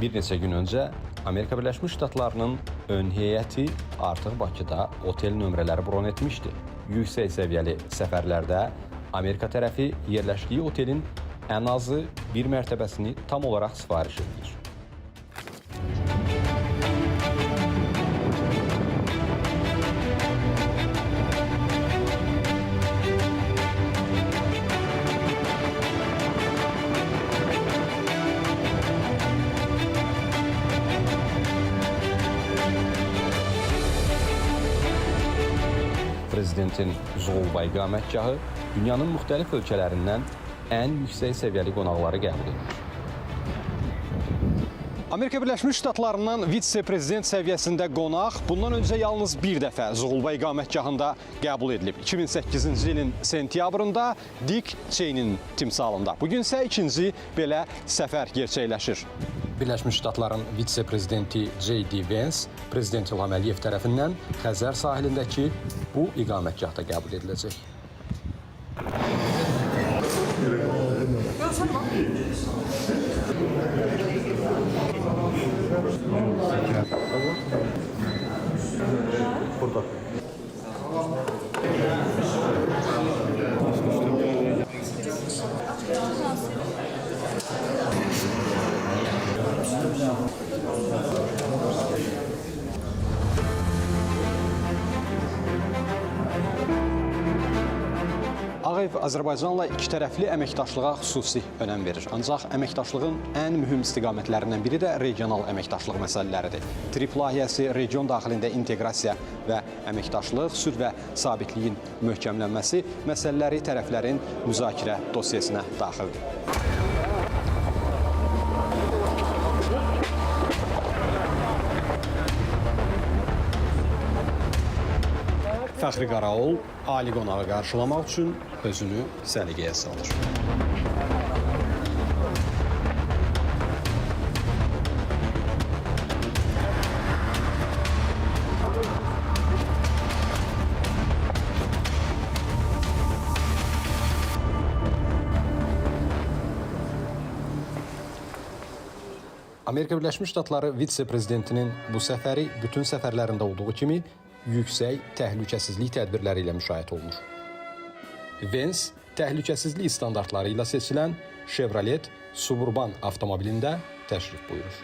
Bir neçə gün öncə Amerika Birləşmiş Ştatlarının ön heyəti artıq Bakıda otel nömrələri bron etmişdi. Yüksək səviyyəli səfərlərdə Amerika tərəfi yerləşdiyi otelin ən azı bir mərtəbəsini tam olaraq sifariş edilir. Prezidentin Zolba iqamətgahı dünyanın müxtəlif ölkələrindən ən yüksək səviyyəli qonaqları qəbul edir. Amerika Birləşmiş Ştatlarından vitse-prezident səviyyəsində qonaq bundan öncə yalnız bir dəfə Zolba iqamətgahında qəbul edilib. 2008-ci ilin sentyabrında Dick Cheney'nin timsalında. Bugün isə ikinci belə səfər gerçəkləşir. Birləşmiş Ştatların vitse-prezidenti J.D. Vance, Prezident İlham Əliyev tərəfindən Xəzər sahilindəki bu iqamətgahda qəbul ediləcək. Burada. Ağayev Azərbaycanla ikitərəfli əməkdaşlığa xüsusi önəm verir. Ancaq əməkdaşlığın ən mühüm istiqamətlərindən biri də regional əməkdaşlıq məsələləridir. TRIP layihəsi region daxilində inteqrasiya və əməkdaşlıq, sülh və sabitliyin möhkəmlənməsi məsələləri tərəflərin müzakirə dosyasına daxildir. Fəxri Qaraol ali qonağı qarşılamaq üçün özünü səliqəyə salır. Amerika Birləşmiş Ştatları vitse-prezidentinin bu səfəri bütün səfərlərində olduğu kimi yüksək təhlükəsizlik tədbirləri ilə müşayiət olunur. Vance təhlükəsizlik standartları ilə seçilən Chevrolet Suburban avtomobilində təşrif buyurur.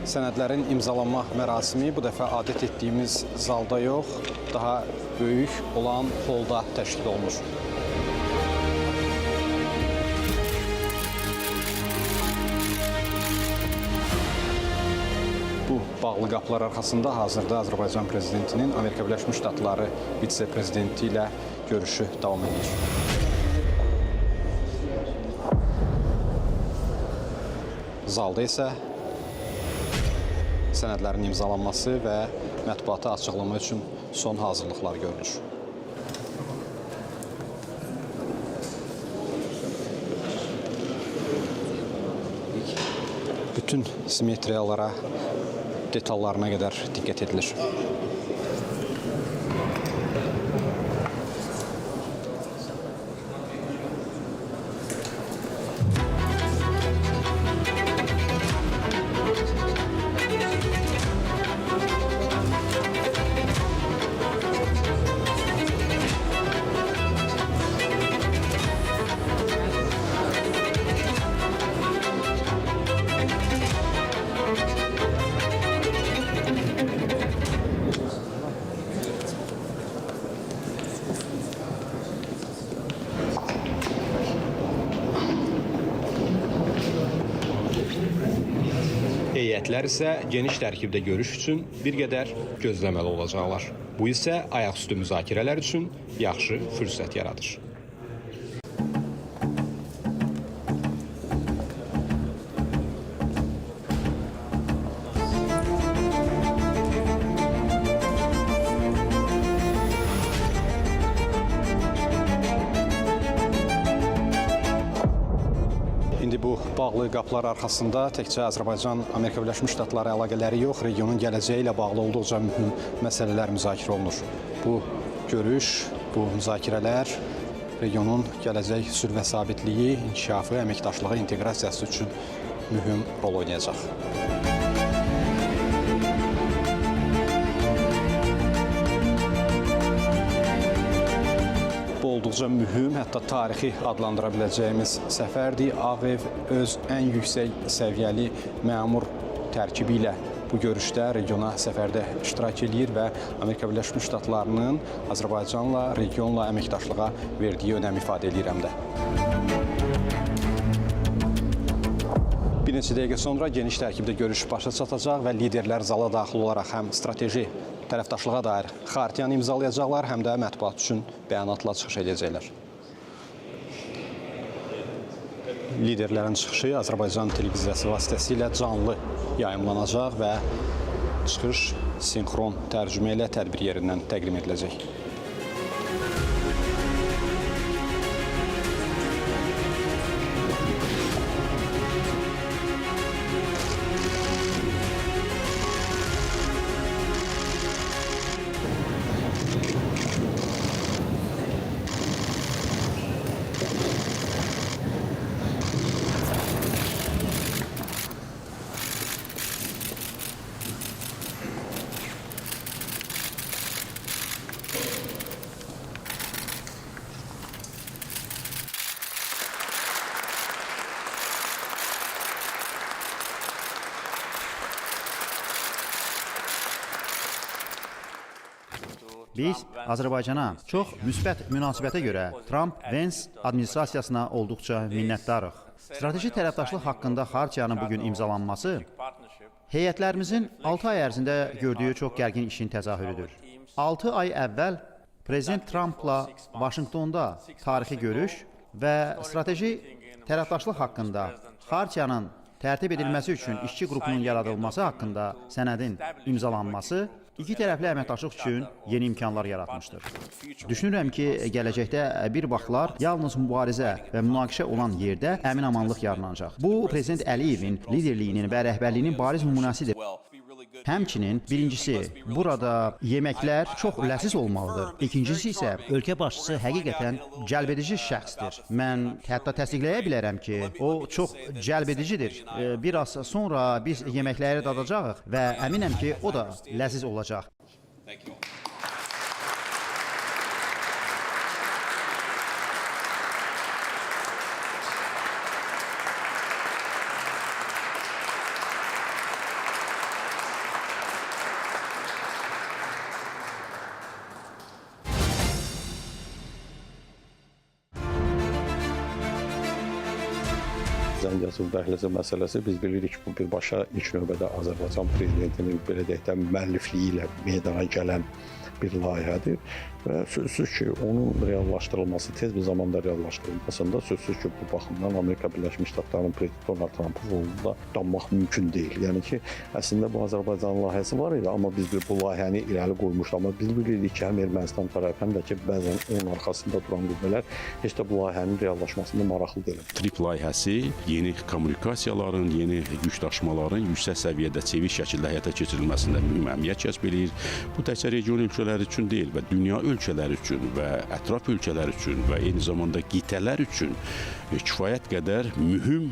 Sənədlərin imzalanma mərasimi bu dəfə adət etdiyimiz zalda yox, daha böyük olan holda təşkil olunur. Bu bağlı qapılar arxasında hazırda Azərbaycan prezidentinin Amerika Birləşmiş Ştatları vitse-prezidenti ilə görüşü davam edir. Zalda isə sənədlərin imzalanması və mətbuata açıqlama üçün son hazırlıqlar görülür. Bütün simmetriyalara, detallarına qədər diqqət edilir. heyətlər isə geniş tərkibdə görüş üçün bir qədər gözləməli olacaqlar. Bu isə ayaqüstü müzakirələr üçün yaxşı fürsət yaradır. İndi bu bağlı qapılar arxasında təkcə Azərbaycan-Amerika Birləşmiş Ştatları əlaqələri yox, regionun gələcəyi ilə bağlı olduqca mühüm məsələlər müzakirə olunur. Bu görüş, bu müzakirələr regionun gələcək sülh və sabitliyi, inkişafı, əməkdaşlığı, inteqrasiyası üçün mühüm rol oynayacaq. Olduqca mühüm, hətta tarixi adlandıra biləcəyimiz səfərdir. Ağ Ev öz ən yüksək səviyyəli məmur tərkibi ilə bu görüşdə, regiona səfərdə iştirak edir və Amerika Birləşmiş Ştatlarının Azərbaycanla, regionla əməkdaşlığa verdiyi önəmi ifadə edir həm də. Bir neçə dəqiqə sonra geniş tərkibdə görüş başa çatacaq və liderlər zala daxil olaraq həm strateji tərəfdaşlığa dair xartiyanı imzalayacaqlar, həm də mətbuat üçün bəyanatla çıxış edəcəklər. Liderlərin çıxışı Azərbaycan televiziyası vasitəsilə canlı yayımlanacaq və çıxış sinxron tərcümə ilə tədbir yerindən təqdim ediləcək. Biz Azərbaycana çox müsbət münasibətə görə Trump-Vance administrasiyasına olduqca minnətdarıq. Strateji tərəfdaşlıq haqqında xartiyanın bugün imzalanması heyətlərimizin 6 ay ərzində gördüyü çox gərgin işin təzahürüdür. 6 ay əvvəl Prezident Trumpla Vaşinqtonda tarixi görüş və strateji tərəfdaşlıq haqqında xartiyanın tərtib edilməsi üçün işçi qrupunun yaradılması haqqında sənədin imzalanması iki tərəfli əməkdaşlıq üçün yeni imkanlar yaratmışdır. Düşünürəm ki, gələcəkdə bir vaxtlar yalnız mübarizə və münaqişə olan yerdə əmin-amanlıq yaranacaq. Bu, Prezident Əliyevin liderliyinin və rəhbərliyinin bariz nümunəsidir. Həmçinin birincisi, burada yeməklər çox ləziz olmalıdır. İkincisi isə ölkə başçısı həqiqətən cəlbedici şəxsdir. Mən hətta təsdiqləyə bilərəm ki, o çox cəlbedicidir. Biraz sonra biz yeməkləri dadacağıq və əminəm ki, o da ləziz olacaq. Zəngəzur dəhlizi məsələsi biz bilirik ki, bu birbaşa ilk növbədə Azərbaycan prezidentinin belə deyək də müəllifliyi ilə meydana gələn bir layihədir və sözsüz ki, onun reallaşdırılması, tez bir zamanda reallaşdırılmasında sözsüz ki, bu baxımdan Amerika Birləşmiş Ştatlarının prezidenti Donald Trump'ın rolunda danmaq mümkün deyil. Yəni ki, əslində bu Azərbaycan layihəsi var idi, amma biz bu layihəni irəli qoymuşduq. Amma biz bilirik ki, həm Ermənistan tərəfi, həm də ki, bəzən onun arxasında duran qüvvələr heç də bu layihənin reallaşmasında maraqlı deyil. TRIP layihəsi yeni kommunikasiyaların, yeni yükdaşımaların yüksək səviyyədə çevik şəkildə həyata keçirilməsində mühüm əhəmiyyət kəsb edir. Bu təkcə region ölkələri üçün deyil və dünya ölkələri üçün və ətraf ölkələr üçün və eyni zamanda qitələr üçün kifayət qədər mühüm,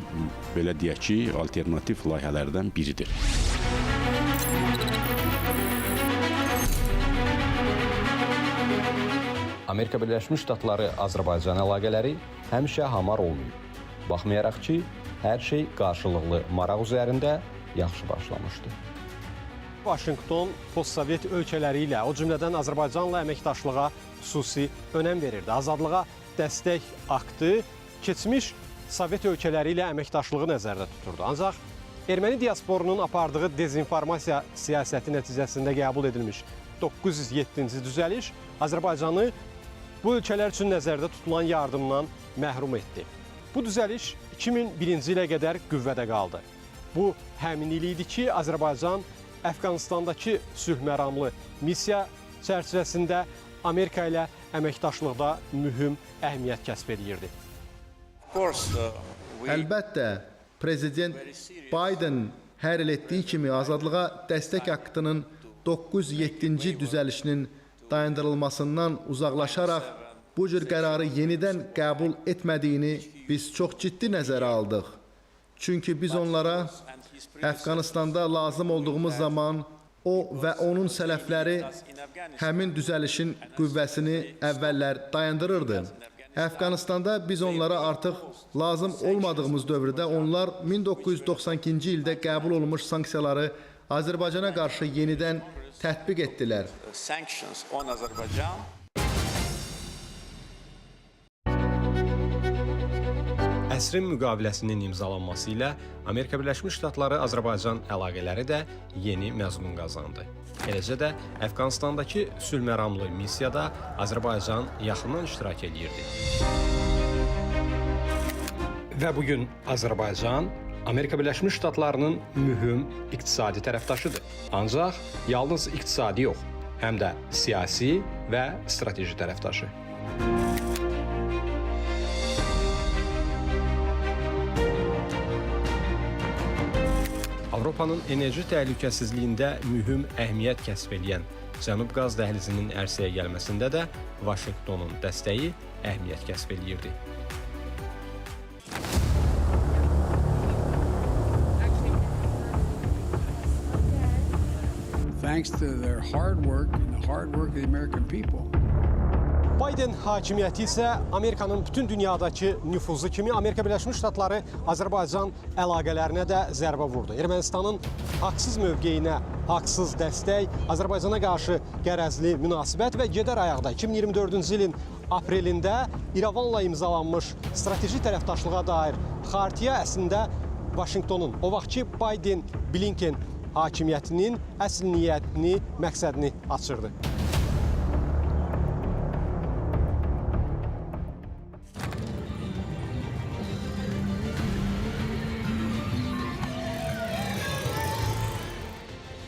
belə deyək ki, alternativ layihələrdən biridir. Amerika Birləşmiş Ştatları Azərbaycan əlaqələri həmişə hamar olmayıb. Baxmayaraq ki, hər şey qarşılıqlı maraq üzərində yaxşı başlamışdı. Vaşinqton postsovet ölkələri ilə, o cümlədən Azərbaycanla əməkdaşlığa xüsusi önəm verirdi. Azadlığa dəstək aktı keçmiş Sovet ölkələri ilə əməkdaşlığı nəzərdə tuturdu. Ancaq erməni diasporunun apardığı dezinformasiya siyasəti nəticəsində qəbul edilmiş 907-ci düzəliş Azərbaycanı bu ölkələr üçün nəzərdə tutulan yardımdan məhrum etdi. Bu düzəliş 2001-ci ilə qədər qüvvədə qaldı. Bu həmin il idi ki, Azərbaycan Əfqanistandakı sülh məramlı missiya çərçivəsində Amerika ilə əməkdaşlıqda mühüm əhəmiyyət kəsb edirdi. Əlbəttə, Prezident Biden hər il etdiyi kimi azadlığa dəstək aktının 907-ci düzəlişinin dayandırılmasından uzaqlaşaraq bu cür qərarı yenidən qəbul etmədiyini biz çox ciddi nəzərə aldıq. Çünki biz onlara Əfqanistanda lazım olduğumuz zaman o və onun sələfləri həmin düzəlişin qüvvəsini əvvəllər dayandırırdı. Əfqanistanda biz onlara artıq lazım olmadığımız dövrdə onlar 1992-ci ildə qəbul olunmuş sanksiyaları Azərbaycana qarşı yenidən tətbiq etdilər. Əsrin müqaviləsinin imzalanması ilə Amerika Birləşmiş Ştatları Azərbaycan əlaqələri də yeni məzmun qazandı. Eləcə də Əfqanistandakı sülh məramlı missiyada Azərbaycan yaxından iştirak edirdi. Və bugün Azərbaycan Amerika Birləşmiş Ştatlarının mühüm iqtisadi tərəfdaşıdır. Ancaq yalnız iqtisadi yox, həm də siyasi və strateji tərəfdaşı. Avropanın enerji təhlükəsizliyində mühüm əhəmiyyət kəsb edən Cənub qaz dəhlizinin ərsəyə gəlməsində də Vaşinqtonun dəstəyi əhəmiyyət kəsb edirdi. Thanks to their hard work and the hard work of the American people. Biden hakimiyyəti isə Amerikanın bütün dünyadakı nüfuzu kimi Amerika Birləşmiş Ştatları Azərbaycan əlaqələrinə də zərbə vurdu. Ermənistanın haqsız mövqeyinə haqsız dəstək, Azərbaycana qarşı qərəzli münasibət və gedər ayaqda 2024-cü ilin aprelində İrəvanla imzalanmış strateji tərəfdaşlığa dair xartiyə əslində Vaşinqtonun, o vaxtki Biden-Blinken hakimiyyətinin əsl niyyətini, məqsədini açırdı.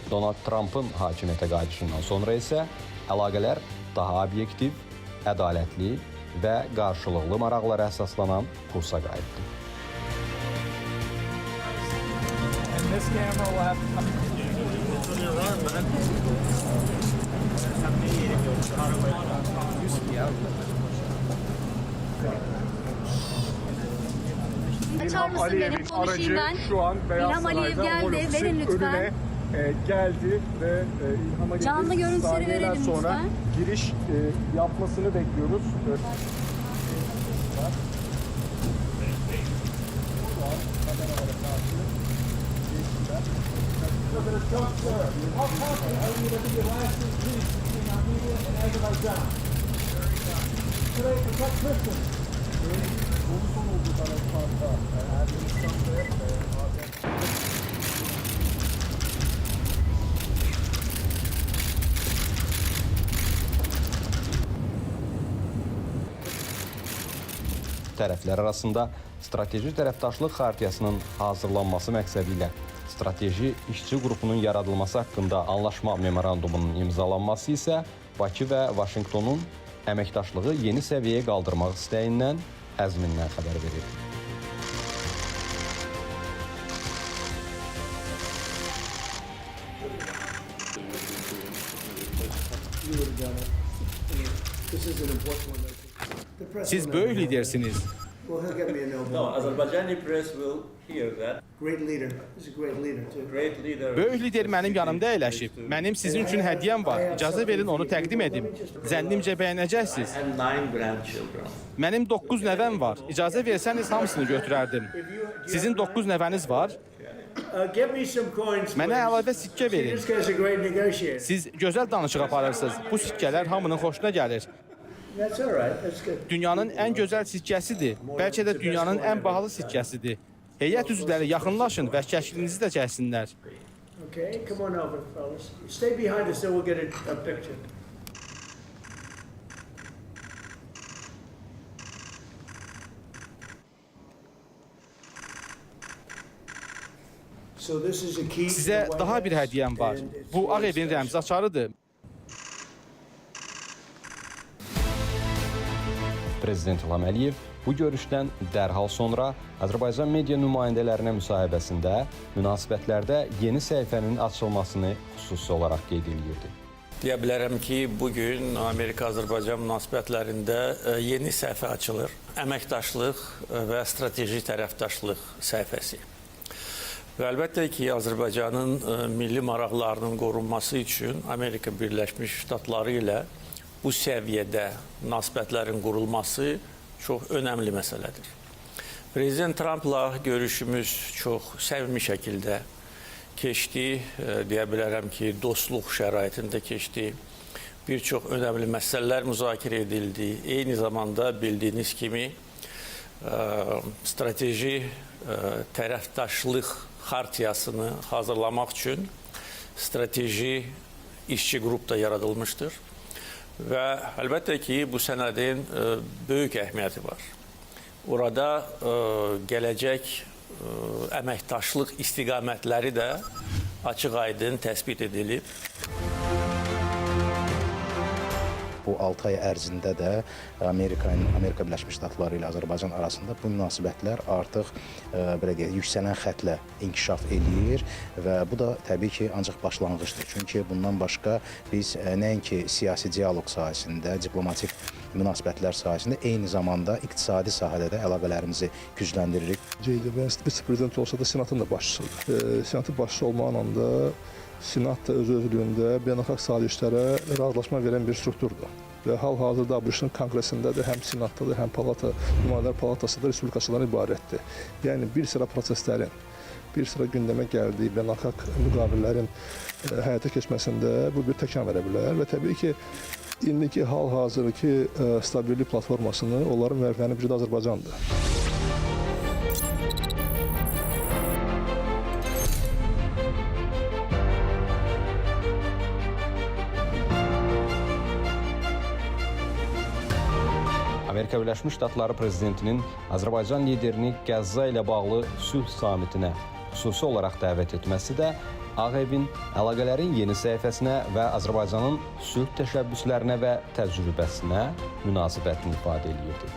Donald Trumpın hakimiyyətə qayıdışından sonra isə əlaqələr daha obyektiv, ədalətli və qarşılıqlı maraqlara əsaslanan kursa qayıtdı. İlham Aliyev'in aracı şu an Beyaz Saray'da Oval Ofis'in önüne geldi ve İlham Aliyev'in saniyeler sonra giriş yapmasını bekliyoruz. Tərəflər arasında strateji tərəfdaşlıq xartiyasının hazırlanması məqsədi ilə strateji işçi qrupunun yaradılması haqqında anlaşma memorandumunun imzalanması isə Bakı və Vaşinqtonun əməkdaşlığı yeni səviyyəyə qaldırmaq istəyindən, əzmindən xəbər verir. Siz böyük lidersiniz. Well, he'll get me a no. No, Azerbaijani press will hear that. Great leader. He's a great leader too. Great leader. Böyük lider mənim yanımda əyləşib. Mənim sizin üçün hədiyyəm var. İcazə verin onu təqdim edim. Zənnimcə bəyənəcəksiniz. And 9 grandchildren. Mənim 9 nəvəm var. İcazə versəniz hamısını götürərdim. Sizin 9 nəvəniz var. Give me some coins. Mənə əlavə sikkə verin. This guy's a great negotiator. Siz gözəl danışıq aparırsınız. Bu sikkələr hamının xoşuna gəlir. That's all right. That's good. Dünyanın ən gözəl sikkəsidir. Bəlkə də dünyanın ən bahalı sikkəsidir. Heyət üzvləri yaxınlaşın və şəklinizi də çəksinlər. Okay, come on over, fellas. Stay behind us, then we'll get a picture. So this is a key. Sizə daha bir hədiyyəm var. Bu Ağ Evin rəmzi açarıdır. Prezident İlham Əliyev bu görüşdən dərhal sonra Azərbaycan media nümayəndələrinə müsahibəsində münasibətlərdə yeni səhifənin açılmasını xüsusi olaraq qeyd edirdi. Deyə bilərəm ki, bugün Amerika-Azərbaycan münasibətlərində yeni səhifə açılır. Əməkdaşlıq və strateji tərəfdaşlıq səhifəsi. Və əlbəttə ki, Azərbaycanın milli maraqlarının qorunması üçün Amerika Birləşmiş Ştatları ilə bu səviyyədə münasibətlərin qurulması çox önəmli məsələdir. Prezident Trumpla görüşümüz çox səmimi şəkildə keçdi. Deyə bilərəm ki, dostluq şəraitində keçdi. Bir çox önəmli məsələlər müzakirə edildi. Eyni zamanda bildiyiniz kimi strateji tərəfdaşlıq xartiyasını hazırlamaq üçün strateji işçi qrup da yaradılmışdır. Və əlbəttə ki, bu sənədin böyük əhəmiyyəti var. Orada gələcək əməkdaşlıq istiqamətləri də açıq-aydın təsbit edilib. Bu 6 ay ərzində də Amerika Birləşmiş Ştatları ilə Azərbaycan arasında bu münasibətlər artıq belə deyək, yüksələn xətlə inkişaf eləyir və bu da təbii ki, ancaq başlanğıcdır. Çünki bundan başqa biz nəinki siyasi dialoq sahəsində, diplomatik münasibətlər sahəsində, eyni zamanda iqtisadi sahədə də əlaqələrimizi gücləndiririk. J.D. Vance vitse-prezident olsa da Senatın da başçısıdır. Senatın başçısı olmağın anda Senat da öz-özlüyündə beynəlxalq sazişlərə razılaşma verən bir strukturdur. Və hal-hazırda ABŞ-ın konqresində də həm Senatda da, həm palata, nümayəndələr palatası da respublikaçılardan ibarətdir. Yəni bir sıra proseslərin, bir sıra gündəmə gəldiyi beynəlxalq müqavilələrin həyata keçməsində bu bir təkan verə bilər və təbii ki, indiki hal-hazırki stabillik platformasını onların müəlliflərinin biri də Azərbaycandır. Amerika Birləşmiş Ştatları prezidentinin Azərbaycan liderini Qəzza ilə bağlı sülh samitinə xüsusi olaraq dəvət etməsi də Ağ Evin əlaqələrin yeni səhifəsinə və Azərbaycanın sülh təşəbbüslərinə və təcrübəsinə münasibətini ifadə edirdi.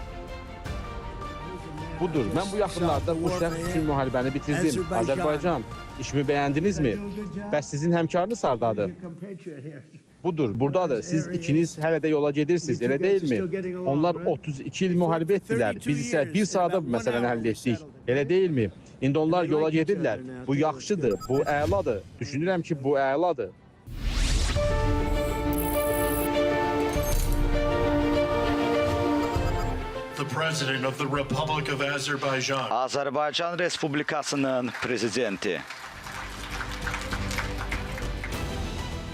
Budur, mən bu yaxınlarda bu şəxs üçün müharibəni bitirdim. Azərbaycan, işimi bəyəndinizmi? Bəs sizin həmkarınız hardadır? Budur, buradadır. Siz ikiniz hələ də yola gedirsiniz, elə deyilmi? Onlar 32 il müharibə etdilər. Biz isə bir saata bu məsələni həll etdik. Elə deyilmi? İndi onlar yola gedirlər. Bu yaxşıdır, bu əladır. Düşünürəm ki, bu əladır. The President of the Republic of Azerbaijan. Azərbaycan Respublikasının prezidenti.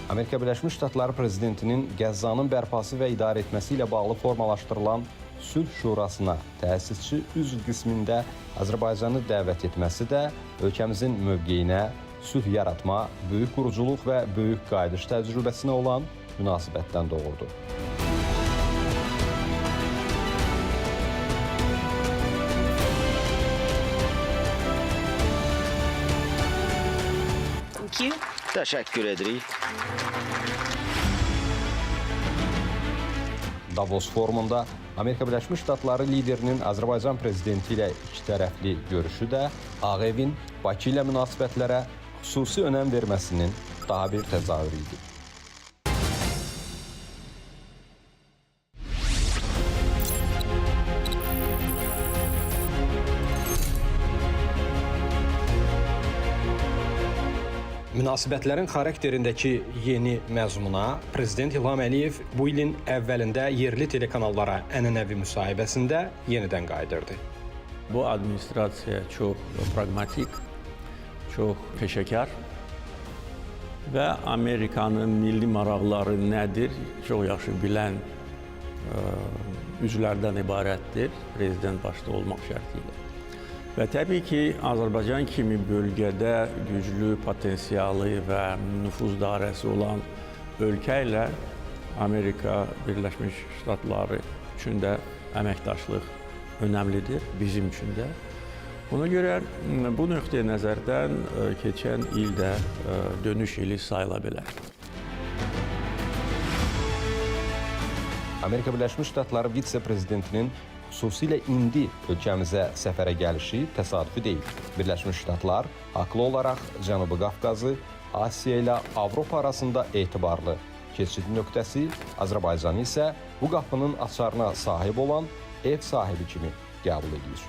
Amerika Birləşmiş Ştatları prezidentinin Qəzzanın bərpası və idarə etməsi ilə bağlı formalaşdırılan Sülh Şurasına təsisçi üzv qismində Azərbaycanı dəvət etməsi də ölkəmizin mövqeyinə, sülh yaratma, böyük quruculuq və böyük qayıdış təcrübəsinə olan münasibətdən doğurdu. Təşəkkür edirik. Davos forumunda Amerika Birləşmiş Ştatları liderinin Azərbaycan prezidenti ilə ikitərəfli görüşü də Ağ Evin Bakı ilə münasibətlərə xüsusi önəm verməsinin daha bir təzahürü idi. Münasibətlərin xarakterindəki yeni məzmuna Prezident İlham Əliyev bu ilin əvvəlində yerli telekanallara ənənəvi müsahibəsində yenidən qayıdırdı. Bu administrasiya çox pragmatik, çox peşəkar və Amerikanın milli maraqları nədir çox yaxşı bilən üzvlərdən ibarətdir, prezident başda olmaq şərti ilə. Və təbii ki, Azərbaycan kimi bölgədə güclü potensialı və nüfuz dairəsi olan ölkə ilə Amerika Birləşmiş Ştatları üçün də əməkdaşlıq önəmlidir, bizim üçün də. Ona görə bu nöqteyə nəzərdən keçən il də dönüş ili sayıla bilər. Amerika Birləşmiş Ştatları vitse-prezidentinin xüsusilə indi ölkəmizə səfərə gəlişi təsadüfi deyil. Birləşmiş Ştatlar haqlı olaraq Cənubi Qafqazı Asiya ilə Avropa arasında etibarlı keçid nöqtəsi, Azərbaycanı isə bu qapının açarına sahib olan ev sahibi kimi qəbul edir.